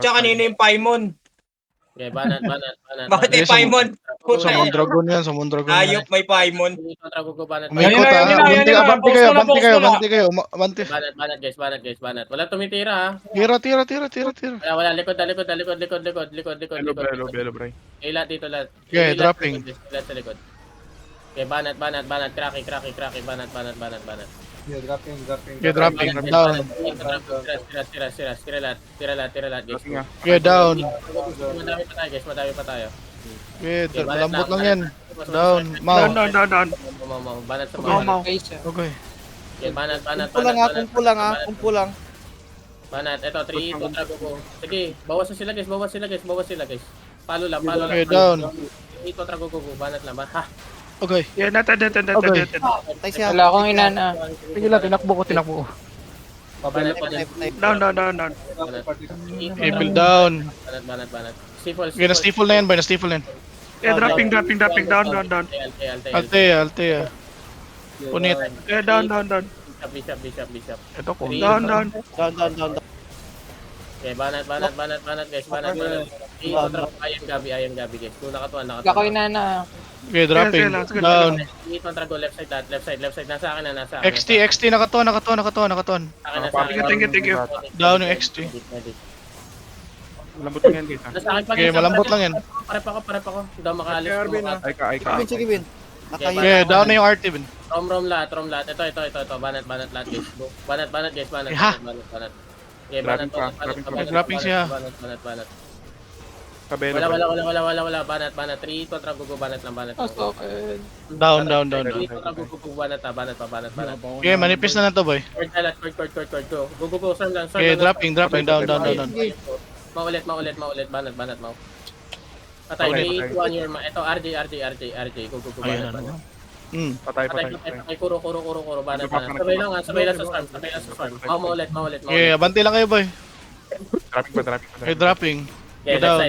Tsaka kanino yung Paimon? Okay, banat. Bakit may Paimon? Puta Sa yan. Mondragon yan, sa Mondragon. Hayop may Paimon. Kontra Gogo, banat. Umikot Ayun na, Abanti, ayun na. abanti Box kayo, mo na, abanti box kayo, mo na. abanti kayo. Abanti. Banat. Wala tumitira ha. Tira. Wala, likod. Belo, bray. Ilat dito lahat. Okay, Ilat dropping. sa likod, ilat sa likod. Okay, banat. Cracky. Banat. Yeah, dropping. Okay, dropping. Down. Tira lahat, guys. Okay, down. Madami pa tayo. Okay, malambot lang yan. Down. Mau. Mau. Banat sa mga. Okay. Okay, banat. Kumpulang. Banat, eto, 3 kontra Gogo. Sige, bawas sila guys. Palo lang. Okay, down. 3 kontra Gogo, banat lang. Ha? Okay. Yeah, natin. Okay. Tay siya. Wala akong inana. Sige lang, tinakbo ko. Banat. Down. Evil down. Banat. Stifle. Okay, na-stifle na yan, boy. Na-stifle na yan. Yeah, dropping. Down. Altea. Altea. Punit. Yeah, down. Bishop. Ito ko. Down. Down. Okay, banat guys, banat. Ayang gabi guys. Kung nakatuan. Wala akong inana. Okay, dropping. Yes, yes, Down. Kontra go, left side. Nasa akin na. XT, nakatuan. Thank you. Down yung XT. Malambot lang yan, guys. Nasa akin pa. Okay, malambot lang yan. Pare pa ko. Hindi ako makaalis. Ay ka. Sige, Bin. Okay, down na yung RT, Ben. Rom lahat. Ito. Banat lahat guys. Banat guys, banat. Ha? Banat. Okay, Dropping siya. Banat. Kabelo. Wala. Banat. 3 kontra Gogo, banat lang. Okay. Down. 3 kontra Gogo, banat pa. Okay, manipis na to, boy. Court. Go. Serve lang. Okay, dropping. Down. Maulit. Banat. Patay. 3, 2, 1, your ma. Ito, RJ. Go. Ayun, Banat. Patay. Patay. Kuro. Banat. Sabay lang sa farm. Maulit. Okay, abanti lang kayo, boy. Dropping pa. Okay, dropping. Okay, down.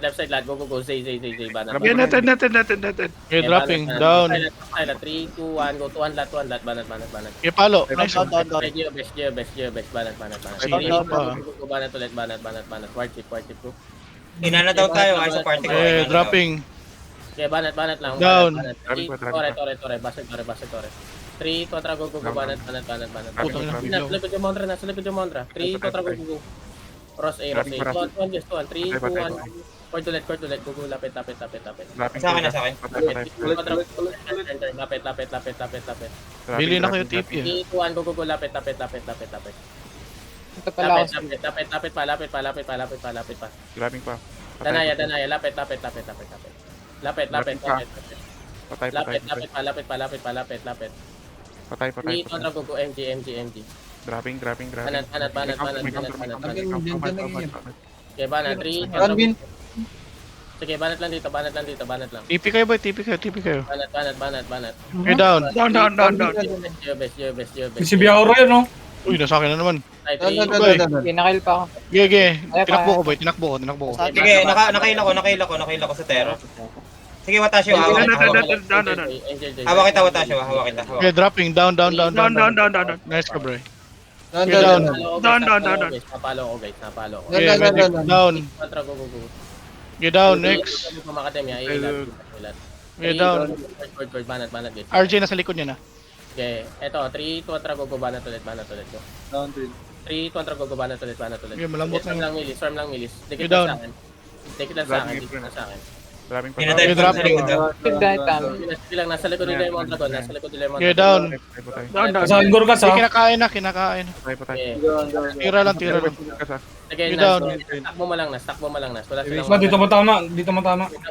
left side lahat. Go. Zay, banat. Yeah, natin. Okay, dropping. Down. 3, 2, 1, go. Tuan lahat. Banat. Okay, palo. Nice. Down. Best, banat. Sige pa. Go, banat ulit, banat. Warchip, go. Inana daw tayo ay sa party ko. Okay, dropping. Okay, banat lang. Down. Banat. Tore. Basag, tore. 3 kontra go, banat. Putang ina. Nasa likod yung Mondra. 3 kontra go. Ross A. 2, 1, 3, 2, 1. Court ulit. Go, lapit. Sa akin. Lapit. Bili na kayo TP. 3, 2, 1, go, lapit. Ito pala ako. Lapit pa. Dropping pa. Danaya, lapit. Lapit. Patay. Hindi kontra go, MG. Dropping. Banat. Okay, banat. 3 kontra Run, Bin. Sige, banat lang dito. TP kayo, boy. TP kayo. Banat. Okay, down. Down. Best. Si Biauro yun, no? Uy, nasa akin na naman. Ay, Pinakail pa ako. Okay. Ay, Tinakbo ko, boy. Tinakbo ko. Sige, nakaila ko sa Tero. Sige, Watashi, hawak kita. Hawak kita, Watashi, hawak kita. Okay, dropping. Down. Down. Nice ka, bro. Down. Napalo ko, guys. Okay, medic. Down. Kontra go. Okay, down. Next. Academia, ilat. Okay, down. Court, banat, guys. RJ nasa likod niya na. Okay, eto, 3 kontra go, banat ulit go. Down, Bin. 3 kontra go, banat ulit. Okay, malambot Storm lang. lang milis. Dikit Down. lang sa akin. Dropping pa. Pinatay ko sa likod daw. Dahil kami. Bilang nasa likod nila yung Mondragon, Okay, down. Down. Sa Angkor ka, sa. Okay, kinakain na. Patay. Okay. Tira lang. Again, Down. stack mo malang nas. Wala silang. Ma, dito mo tama.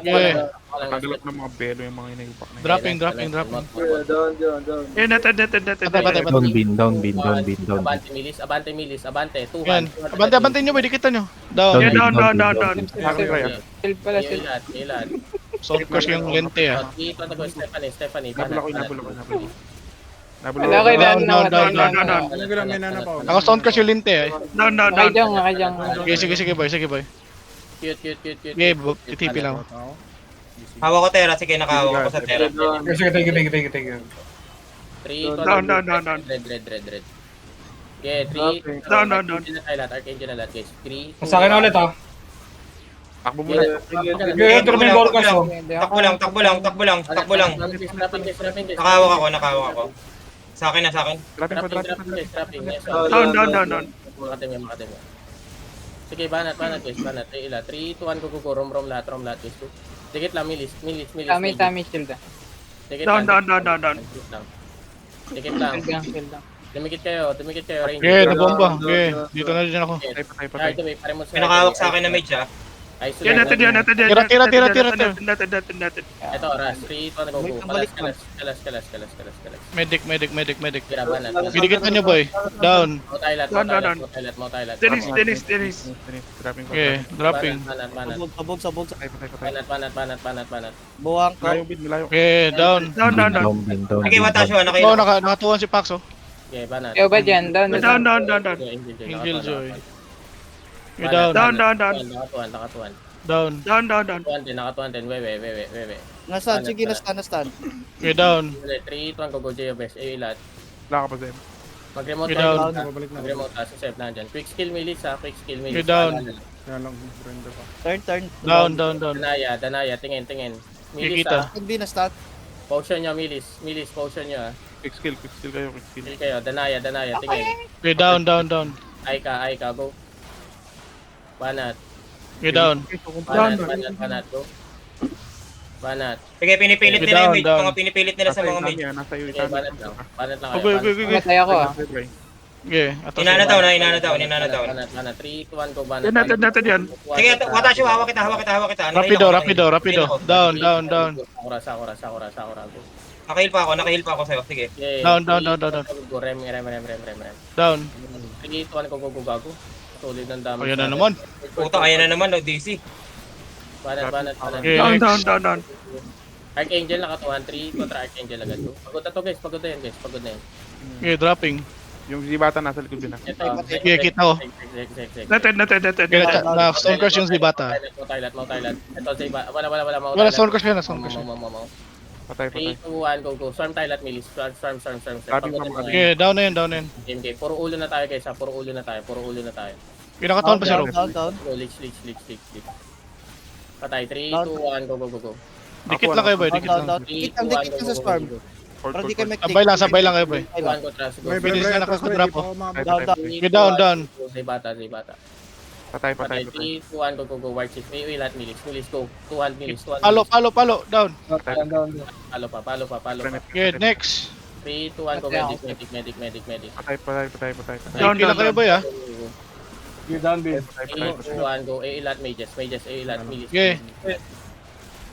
Okay. Tagalog ng mga belo yung mga inayupak na yun. Dropping. Yeah, natin. Patay. Abante milis. 2. Yan. Abante nyo, boy. Dikitan nyo. Down. Yeah, down. Akin, Ryan. Kill pala sila. Ilan. Sound curse yung lente, ah. Dito na ko, Stephanie. Nabula ko. Wala kayo Down. Naka-sound curse yung lente, eh. Down. Nakajang. Okay, sige, boy. Cute. Okay, TP lang. Hawak ko Tera, sige, nakahawak ko sa Tera. Sige, thank you. 3 Down. Red. Okay, 3. Down. Archangel na lahat, guys. 3. Sa akin na ulit ha. Takbo muna. Yung intro mo yung Gorgas oh. Takbo lang. Nakahawak ako. Sa akin. Dropping pa, dropping pa. Down. Makatime. Sige, banat guys, banat. Ila, 3, 2, 1, go. Rom lahat guys. Dikit lang, milis. Tami, shield ah. Dikit Down. lang. Dikit lang. Shield lang. Dumikit kayo, Ranger. Okay, nabomba. Okay, dito na rin ako. Patay. Pinakahawak sa akin na mage ah. Yan, natin yan. Tira. Natin. Ito, Ras, 3, 2, 1, go. Kalas. Medic. Tira, banat. Gidigitan niyo, boy. Down. Mau Thailand. Dennis. Dropping pa. Okay, dropping. Banat. Sabog. Banat. Buwang ko. Malayo. Okay, down. Down. Okay, Watasho, Oh, nakahilak. nakatuwan si Paxo. Okay, banat. Ikaw ba dyan? Down. Angel Joy. Okay, down. Nakatuan. Down. Nakatuan din. Wewe. Nastan, sige, nastan. Okay, down. 3, 2, 1, go, Jeo Best. Ilat. Wala ka pa, Zem. Mag-remote Okay, tayo. down. Mag-remote tayo. Save na dyan. Quick skill milis ha. Okay, down. Turn. Down. Danaya. Tingin. Milis Kikita. ha. Hindi nastan. Potion nyo, milis. Potion nyo ha. Quick skill kayo. Skill kayo. Danaya. Tingin. Okay, down. Ay ka. Go. Banat. Okay, down. Banat. Go. Banat. Sige, pinipilit nila yung mage. Down. Mga pinipilit nila sa mga mage. Nasa iyo, Okay, banat lang. Banat lang kayo. Okay. Matay ako ah. Okay, atas. Inana down. Banat. 3, 2, 1, go. Banat. Yan, natin yan. Sige, Watasho, hawak kita. Ano, Rapido. Down. Sakura. Go. Nakahil pa ako sa'yo. Sige. Okay. Down. Go. Rem. Down. 3, 2, 1, go. Gago. Solid ng damage. Ayan na naman. Puta, ayan na naman, no, DC. Banat. Okay. Down. Archangel nakatuhan. 3, kontra Archangel agad. Go. Pagod na to guys. Pagod na yan. Okay, dropping. Yung Zibata nasa likod din. Okay, kita ko. Natin. Okay, na-stone crush yung Zibata. Mau Thailand. Ito, Zayba. Wala. Wala, stone crush yan. Mau. Patay. 3, 2, 1, go. Storm Thailand, milis. Storm. Dropping pa mga Okay, down na yan. Game. Puro ulo na tayo guys ha. Puro ulo na tayo. Pinakataon pa si Rob. Down. Go, leech. Patay. 3, 2, 1, go. Dikit lang kayo, boy. Dikit lang. Down. Dikit ka sa farm. Para di kayo Sabay lang kayo, boy. 3, 2, 1, go. Trust. Go. Bilis na nakakudrap po. Down. Okay, down. Zybata. Patay. 3, 2, 1, go. War chief. May lahat milis. Go. 200 milis. Palo. Down. Palo pa. Okay, next. 3, 2, 1, go. Medic. Patay. Dikit lang kayo, boy, ha. 3, 2, 1, go. Lahat mages. Lahat milis. Okay.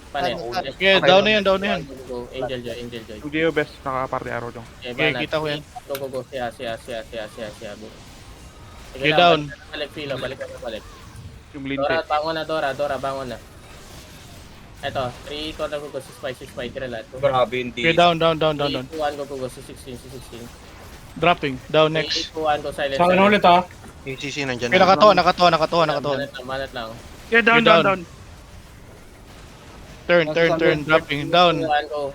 Panen. Okay, down na yan. Go. Angel Joy. Yung Geo Best, naka-party arrow dong. Okay, kita ko yan. Go. Siya. Go. Okay, down. Balik, Philo. Balik. Yung Dora, Linte. bangon na. Dora, bangon na. Eto, 3, 2, 1, go. Si Spy. Tira lahat. Grabe yung Okay, DC. down. 3, 2, 1, go. Si 16. Dropping. Down next. 3, 2, 1, go. Silent. Sa akin na ulit ha. Okay, nakatuwa. Banat lang. Yeah, down. Turn. Dropping. Down. 3, 2, 1, go.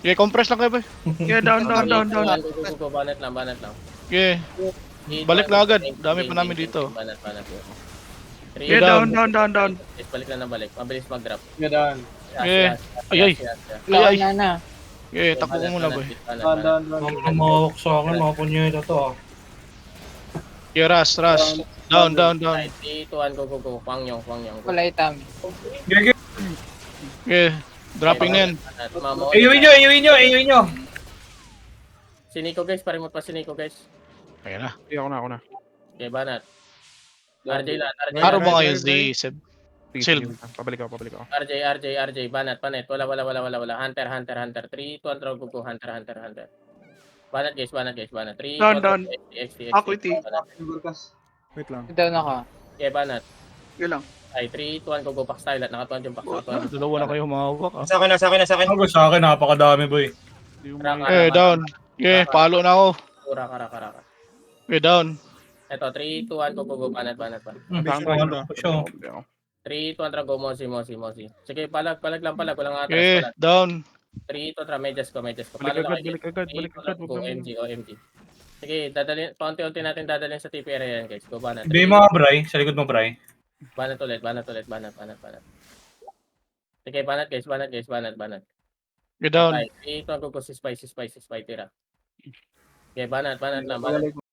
Okay, compress lang kayo, boy. Yeah, down. 3, 2, 1, go. Banat lang. Okay. Balik na agad. Dami pa namin dito. Banat. 3, Yeah, down. Balik na balik. Mabilis mag-drop. Okay. Ay. Na. Okay, takbo ko muna, boy. Mamawak sa akin, mga punyeta to ah. Okay, Ras. Down. 3, 2, 1, go. Kwang Yong. Wala itami. Okay, dropping na yan. Iuwi nyo. Si Nico guys, parimot pa si Nico guys. Ayan na. Ako na. Okay, banat. RJ lang. Araw ba ngayon si Seb? Shield. Pabalik ako. RJ, banat, panet. Wala. Hunter. 3, 2, 1, go. Hunter. Banat guys. 3, Down. XT. Ako, iti. Down ako. Okay, banat. Yun lang. Ay, 3, 2, 1, go. Pax Thailand. Nakatuan yung Pax. Dalawa na kayo mahawak, ah. Sa akin. Ako sa akin, napakadami boy. Okay, down. Okay, palo na ako. Kara. Okay, down. Ito, 3, 2, 1, go. Banat. 3, 3, 2, 1, go. Mosi. Sige, palag lang. Walang atras. Okay, down. 3, 2, 1, medyas ko. Balik agad. Go, MG. Sige, Sige, paunti-unti natin dadalhin sa TP area yan, guys. Go banat. Ibigay mo nga, Bray. Sa likod mo, Bray. Banat ulit. Sige, banat guys. Go down. Ito ang gusto si Spy tira. Okay, banat na.